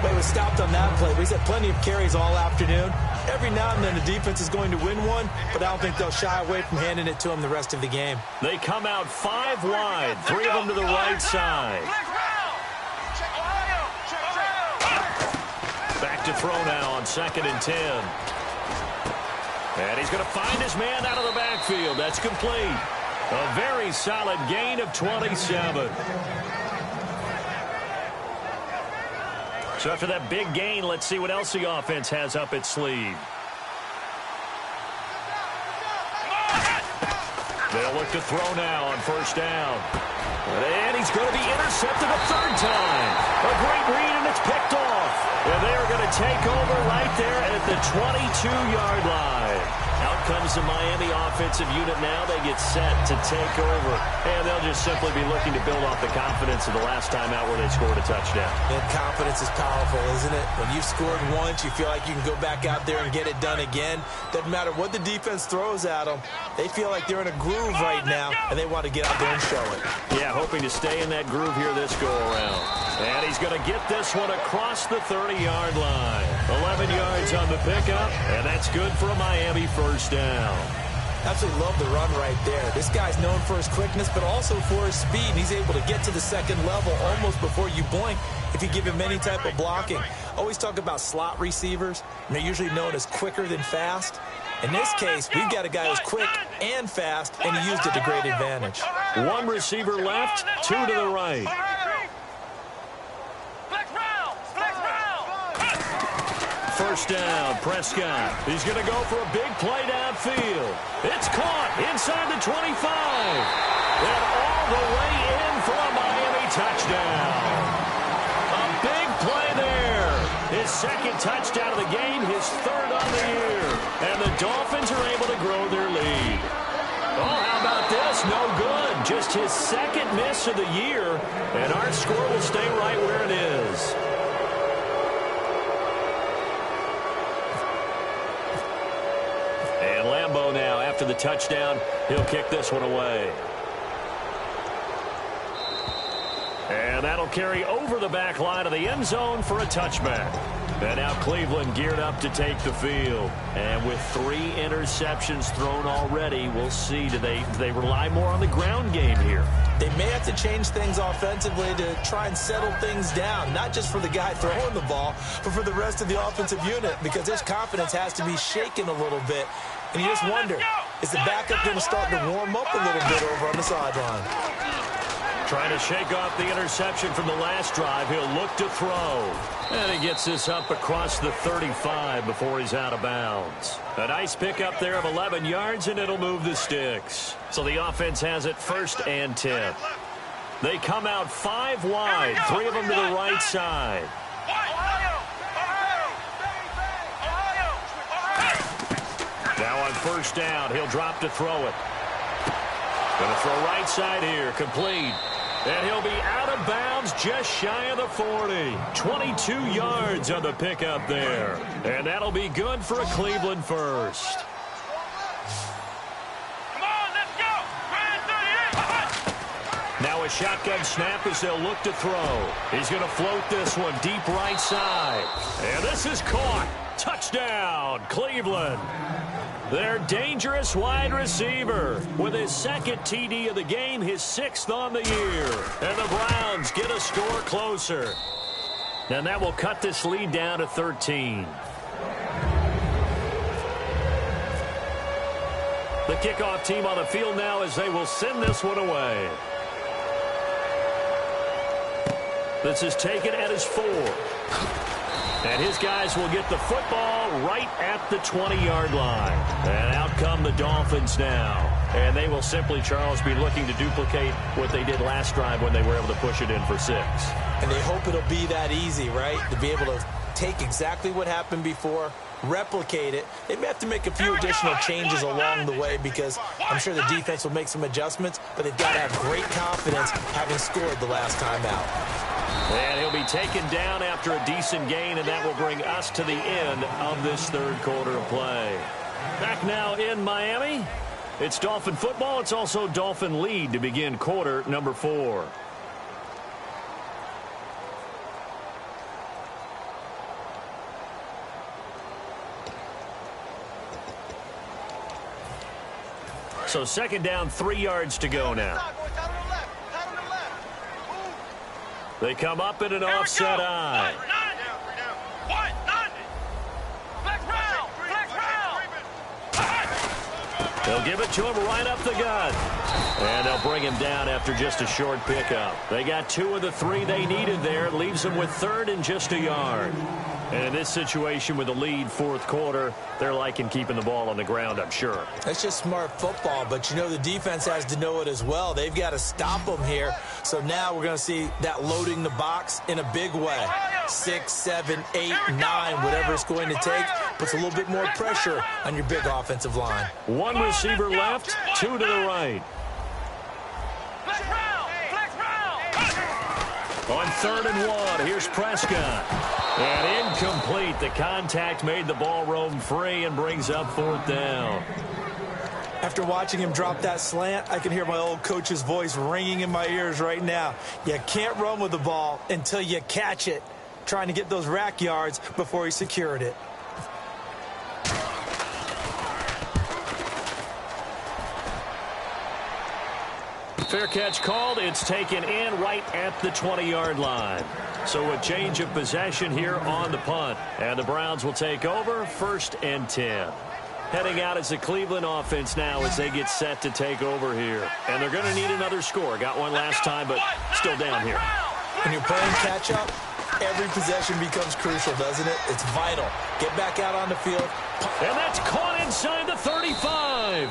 But he was stopped on that play. He's had plenty of carries all afternoon. Every now and then the defense is going to win one, but I don't think they'll shy away from handing it to him the rest of the game. They come out 5 wide. 3 of them to the right side. Back to throw now on 2nd and 10. And he's going to find his man out of the backfield. That's complete. A very solid gain of 27. So after that big gain, let's see what else the offense has up its sleeve. They'll look to throw now on 1st down. And he's going to be intercepted a 3rd time. A great read, and it's picked off. And they're going to take over right there at the 22-yard line. Out comes the Miami offensive unit now. They get set to take over. And they'll just simply be looking to build off the confidence of the last time out where they scored a touchdown. And confidence is powerful, isn't it? When you've scored once, you feel like you can go back out there and get it done again. Doesn't matter what the defense throws at them. They feel like they're in a groove right now, and they want to get out there and show it. Yeah, hoping to stay in that groove here this go-around. And he's going to get this one across the 30-yard line. 11 yards on the pickup, and that's good for a Miami first down. Absolutely love the run right there. This guy's known for his quickness, but also for his speed. And he's able to get to the second level almost before you blink if you give him any type of blocking. Always talk about slot receivers, and they're usually known as quicker than fast. In this case, we've got a guy who's quick and fast, and he used it to great advantage. One receiver left, two to the right. First down, Prescott. He's going to go for a big play downfield. It's caught inside the 25. And all the way in for a Miami touchdown. A big play there. His second touchdown of the game, his third on the year. And the Dolphins are able to grow their lead. Oh, how about this? No good. Just his second miss of the year. And our score will stay right where it is. And Lambeau now, after the touchdown, he'll kick this one away. And that'll carry over the back line of the end zone for a touchback. And now Cleveland geared up to take the field. And with 3 interceptions thrown already, we'll see. Do they rely more on the ground game here? They may have to change things offensively to try and settle things down, not just for the guy throwing the ball, but for the rest of the offensive unit, because his confidence has to be shaken a little bit. And you just wonder, is the backup going to start to warm up a little bit over on the sideline? Trying to shake off the interception from the last drive. He'll look to throw. And he gets this up across the 35 before he's out of bounds. A nice pickup there of 11 yards, and it'll move the sticks. So the offense has it 1st and 10. They come out 5 wide, 3 of them to the right side. Now on 1st down, he'll drop to throw it. Going to throw right side here, complete. And he'll be out of bounds just shy of the 40. 22 yards on the pickup there. And that'll be good for a Cleveland first. Come on, let's go. Now a shotgun snap as they'll look to throw. He's going to float this one deep right side. And this is caught. Touchdown, Cleveland. Their dangerous wide receiver with his 2nd TD of the game, his 6th on the year. And the Browns get a score closer. And that will cut this lead down to 13. The kickoff team on the field now as they will send this one away. This is taken at his 4. And his guys will get the football right at the 20-yard line. And out come the Dolphins now. And they will simply, Charles, be looking to duplicate what they did last drive when they were able to push it in for 6. And they hope it'll be that easy, right? To be able to take exactly what happened before, replicate it. They may have to make a few additional changes along the way because I'm sure the defense will make some adjustments, but they've got to have great confidence having scored the last time out. And he'll be taken down after a decent gain, and that will bring us to the end of this 3rd quarter of play. Back now in Miami. It's Dolphin football. It's also Dolphin lead to begin quarter number 4. So 2nd down, 3 yards to go now. They come up in an offset eye. They'll give it to him right up the gut. And they'll bring him down after just a short pickup. They got 2 of the 3 they needed there. Leaves them with 3rd and just a yard. And in this situation with the lead, fourth quarter, they're liking keeping the ball on the ground, I'm sure. That's just smart football, but you know the defense has to know it as well. They've got to stop them here. So now we're going to see that loading the box in a big way. 6, 7, 8, 9, whatever it's going to take, puts a little bit more pressure on your big offensive line. One receiver left, two to the right. On 3rd and 1, here's Prescott. And incomplete. The contact made the ball roam free and brings up 4th down. After watching him drop that slant, I can hear my old coach's voice ringing in my ears right now. You can't run with the ball until you catch it. Trying to get those rack yards before he secured it. Fair catch called. It's taken in right at the 20-yard line. So a change of possession here on the punt. And the Browns will take over 1st and 10. Heading out as the Cleveland offense now as they get set to take over here. And they're going to need another score. Got one last time, but still down here. When you're playing catch-up, every possession becomes crucial, doesn't it? It's vital. Get back out on the field. And that's caught inside the 35.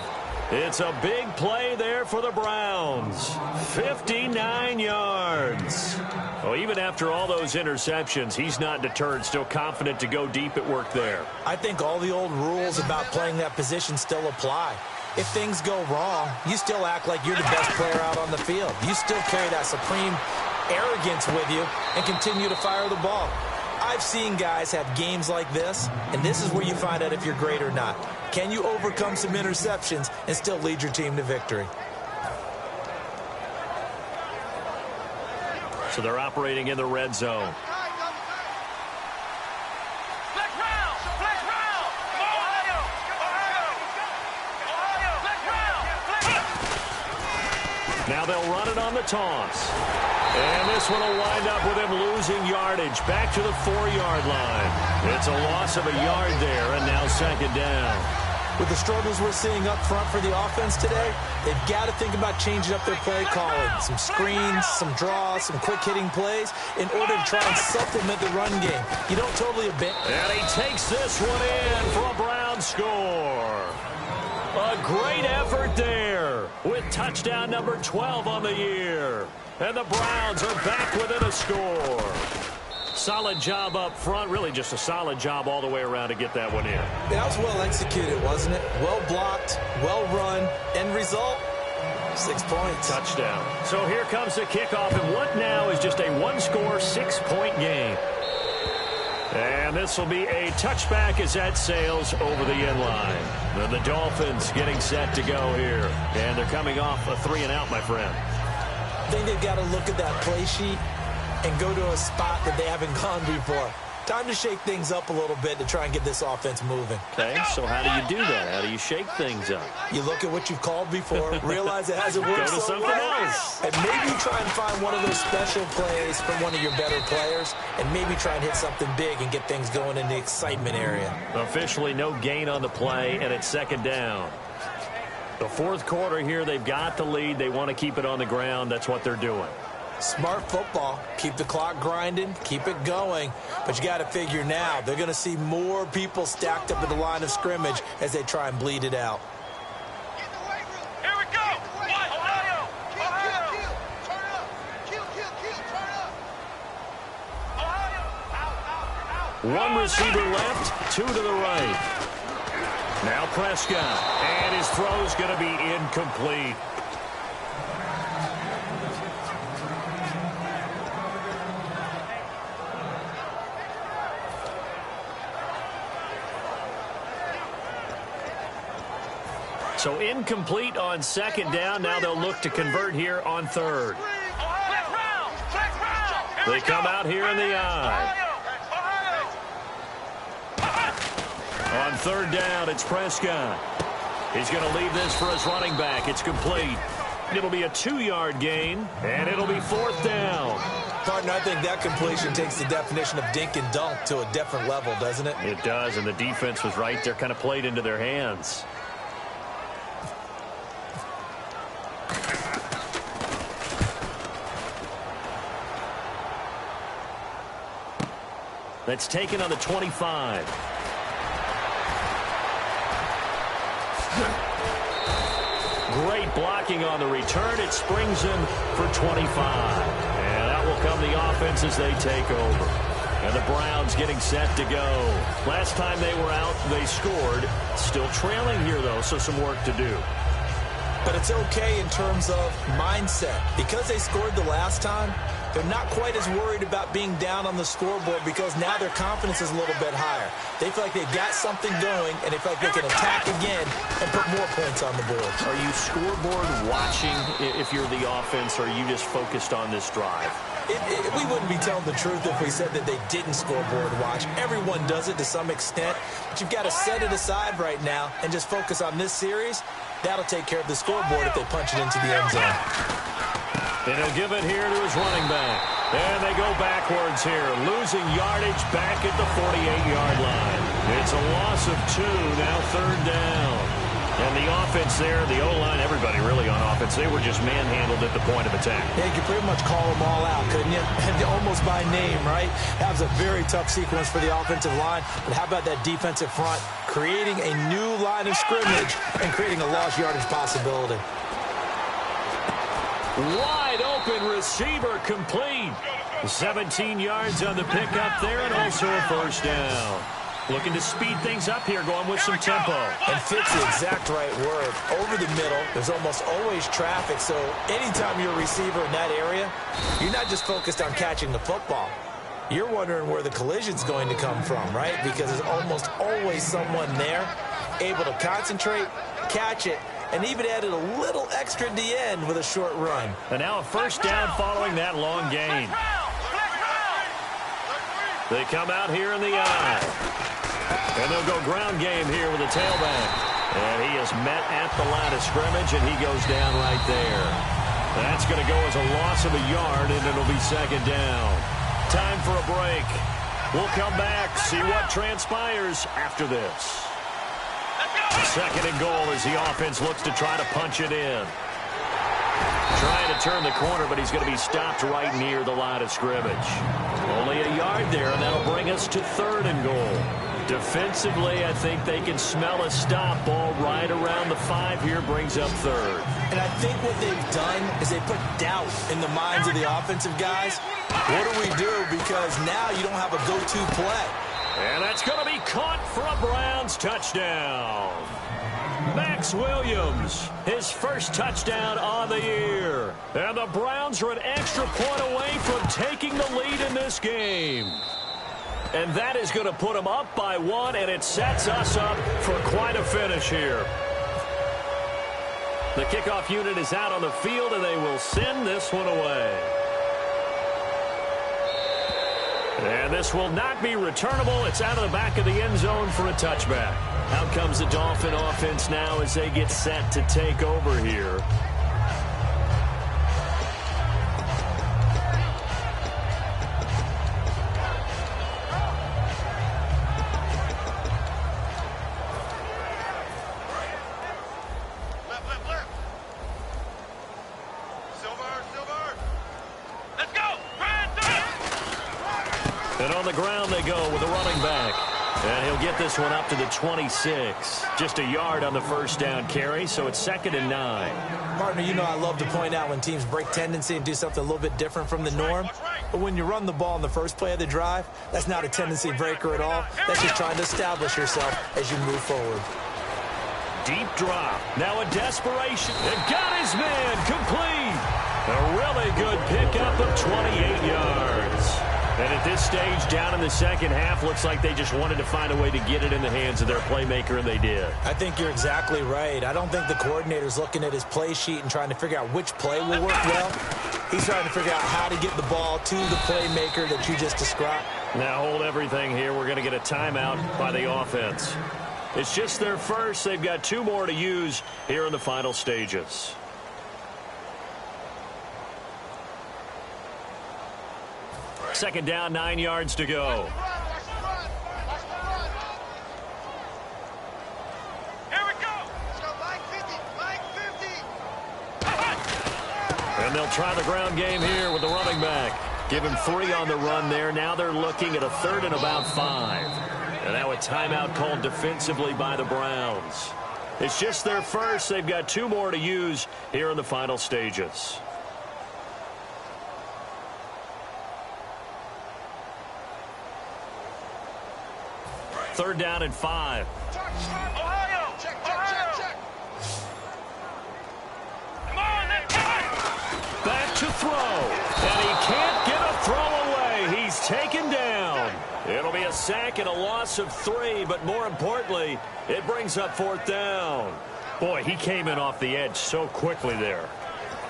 It's a big play there for the Browns. 59 yards. Well, even after all those interceptions, he's not deterred, still confident to go deep at work there. I think all the old rules about playing that position still apply. If things go wrong, you still act like you're the best player out on the field. You still carry that supreme arrogance with you and continue to fire the ball. I've seen guys have games like this, and this is where you find out if you're great or not. Can you overcome some interceptions and still lead your team to victory? So they're operating in the red zone. Now they'll run it on the toss. And this one will wind up with him losing yardage back to the 4-yard line. It's a loss of a yard there, and now 2nd down. With the struggles we're seeing up front for the offense today, they've got to think about changing up their play calling. Some screens, some draws, some quick-hitting plays in order to try and supplement the run game. You don't totally abandon. And he takes this one in for a Brown score. A great effort there with touchdown number 12 on the year. And the Browns are back within a score. Solid job up front. Really just a solid job all the way around to get that one in. That was well executed, wasn't it? Well blocked, well run. End result, 6 points. Touchdown. So here comes the kickoff. And what now is just a one-score, 6-point game. And this will be a touchback as that sails over the end line. And the Dolphins getting set to go here. And they're coming off a 3-and-out, my friend. I think they've got to look at that play sheet and go to a spot that they haven't gone before. Time to shake things up a little bit to try and get this offense moving. Okay, so how do you do that? How do you shake things up? You look at what you've called before, realize it hasn't worked Go to so something well, else. and maybe try and find one of those special plays from one of your better players, and maybe try and hit something big and get things going in the excitement area. Officially no gain on the play, and it's 2nd down. The 4th quarter here, they've got the lead. They want to keep it on the ground. That's what they're doing. Smart football. Keep the clock grinding. Keep it going. But you got to figure now, they're going to see more people stacked up at the line of scrimmage as they try and bleed it out. Here we go. Ohio. Ohio. Turn up. Kill, turn up. Ohio. One receiver left, two to the right. Now Prescott, and his throw's going to be incomplete. So incomplete on 2nd down. Now they'll look to convert here on 3rd. They come out here in the eye. On 3rd down, it's Prescott. He's going to leave this for his running back. It's complete. It'll be a 2-yard gain, and it'll be 4th down. Partner, I think that completion takes the definition of dink and dunk to a different level, doesn't it? It does, and the defense was right there, kind of played into their hands. That's taken on the 25. Great blocking on the return. It springs him for 25. And that will come the offense as they take over. And the Browns getting set to go. Last time they were out, they scored. Still trailing here, though, so some work to do. But it's okay in terms of mindset. Because they scored the last time, they're not quite as worried about being down on the scoreboard because now their confidence is a little bit higher. They feel like they've got something going, and they feel like they can attack again and put more points on the board. Are you scoreboard watching if you're the offense, or are you just focused on this drive? We wouldn't be telling the truth if we said that they didn't scoreboard watch. Everyone does it to some extent, but you've got to set it aside right now and just focus on this series. That'll take care of the scoreboard if they punch it into the end zone. And he'll give it here to his running back. And they go backwards here, losing yardage back at the 48-yard line. It's a loss of 2, now third down. And the offense there, the O-line, everybody really on offense, they were just manhandled at the point of attack. Yeah, you could pretty much call them all out, couldn't you? Almost by name, right? That was a very tough sequence for the offensive line. But how about that defensive front creating a new line of scrimmage and creating a lost yardage possibility? Wide open receiver complete. 17 yards on the pickup there and also a first down. Looking to speed things up here, going with some tempo. And fits the exact right word. Over the middle, there's almost always traffic, so anytime you're a receiver in that area, you're not just focused on catching the football. You're wondering where the collision's going to come from, right? Because there's almost always someone there able to concentrate, catch it, and even added a little extra at the end with a short run. And now a first down following that long gain. They come out here in the eye. And they'll go ground game here with a tailback. And he is met at the line of scrimmage, and he goes down right there. That's going to go as a loss of a yard, and it'll be second down. Time for a break. We'll come back, see what transpires after this. Second and goal as the offense looks to try to punch it in. Trying to turn the corner, but he's going to be stopped right near the line of scrimmage. Only a yard there, and that'll bring us to third and goal. Defensively, I think they can smell a stop. Ball right around the 5 here brings up third. And I think what they've done is they put doubt in the minds of the offensive guys. What do we do? Because now you don't have a go-to play. And that's going to be caught for a Browns touchdown. Max Williams, his first touchdown on the year. And the Browns are an extra point away from taking the lead in this game. And that is going to put them up by 1, and it sets us up for quite a finish here. The kickoff unit is out on the field, and they will send this one away. And this will not be returnable. It's out of the back of the end zone for a touchback. Out comes the Dolphin offense now as they get set to take over here. And on the ground they go with a running back. And he'll get this one up to the 26. Just a yard on the first down carry, so it's 2nd and 9. Partner, you know I love to point out when teams break tendency and do something a little bit different from the norm. But when you run the ball in the first play of the drive, that's not a tendency breaker at all. That's just trying to establish yourself as you move forward. Deep drop. Now a desperation. And got his man complete. A really good pickup of 28 yards. And at this stage, down in the second half, looks like they just wanted to find a way to get it in the hands of their playmaker, and they did. I think you're exactly right. I don't think the coordinator's looking at his play sheet and trying to figure out which play will work well. He's trying to figure out how to get the ball to the playmaker that you just described. Now hold everything here. We're going to get a timeout by the offense. It's just their first. They've got 2 more to use here in the final stages. Second down, 9 yards to go. Here we go. Let's go, line 50, line 50. And they'll try the ground game here with the running back. Give him 3 on the run there. Now they're looking at a 3rd and about 5. And now a timeout called defensively by the Browns. It's just their first. They've got 2 more to use here in the final stages. Third down and 5. Ohio! Check. Come on, let's go! Back to throw. And he can't get a throw away. He's taken down. It'll be a sack and a loss of 3, but more importantly, it brings up 4th down. Boy, he came in off the edge so quickly there.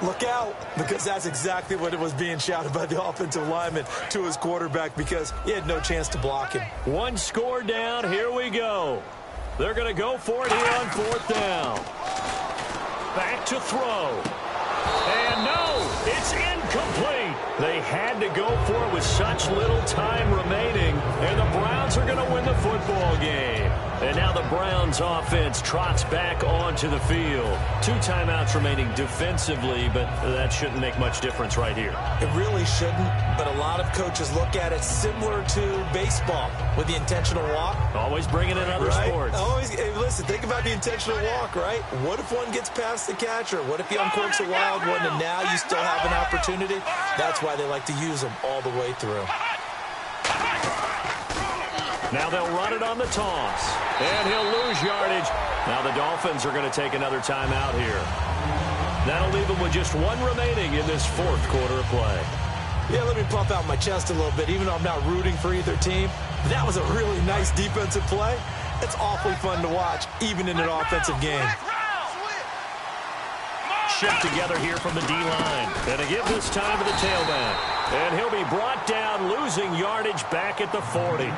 Look out, because that's exactly what it was being shouted by the offensive lineman to his quarterback, because he had no chance to block him. 1 score down. Here we go. They're going to go for it here on 4th down. Back to throw. And no, it's incomplete. They had to go for it with such little time remaining, and the Browns are going to win the football game. And now the Browns offense trots back onto the field. 2 timeouts remaining defensively, but that shouldn't make much difference right here. It really shouldn't, but a lot of coaches look at it similar to baseball with the intentional walk. Always bringing in other sports. Always, hey, listen, think about the intentional walk, right? What if one gets past the catcher? What if he uncorks a wild one and now you still have an opportunity? That's why they like to use them all the way through. Now they'll run it on the toss. And he'll lose yardage. Now the Dolphins are going to take another timeout here. That'll leave them with just 1 remaining in this 4th quarter of play. Yeah, let me puff out my chest a little bit, even though I'm not rooting for either team. That was a really nice defensive play. It's awfully fun to watch, even in an offensive game. Shift together here from the D-line. And a give this time to the tailback. And he'll be brought down, losing yardage back at the 40.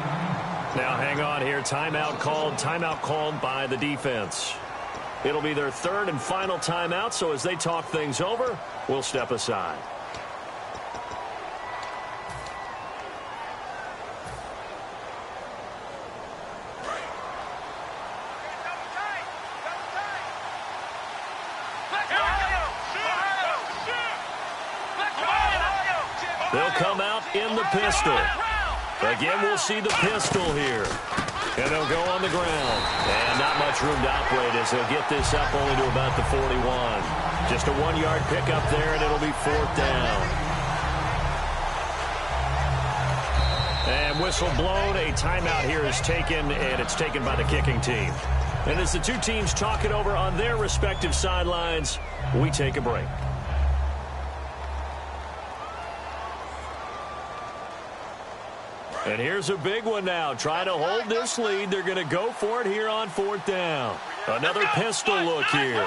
Now hang on here. Timeout called by the defense. It'll be their 3rd and final timeout, so as they talk things over, we'll step aside. They'll come out in the pistol. Again, we'll see the pistol here. And they'll go on the ground. And not much room to operate as they'll get this up only to about the 41. Just a 1-yard pickup there, and it'll be 4th down. And whistle blown. A timeout here is taken, and it's taken by the kicking team. And as the 2 teams talk it over on their respective sidelines, we take a break. And here's a big one now. Trying to hold this lead. They're going to go for it here on 4th down. Another pistol look here.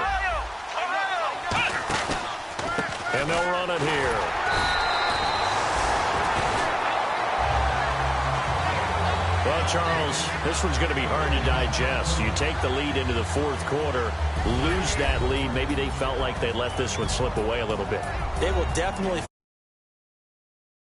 And they'll run it here. Well, Charles, this one's going to be hard to digest. You take the lead into the 4th quarter, lose that lead. Maybe they felt like they let this one slip away a little bit. They will definitely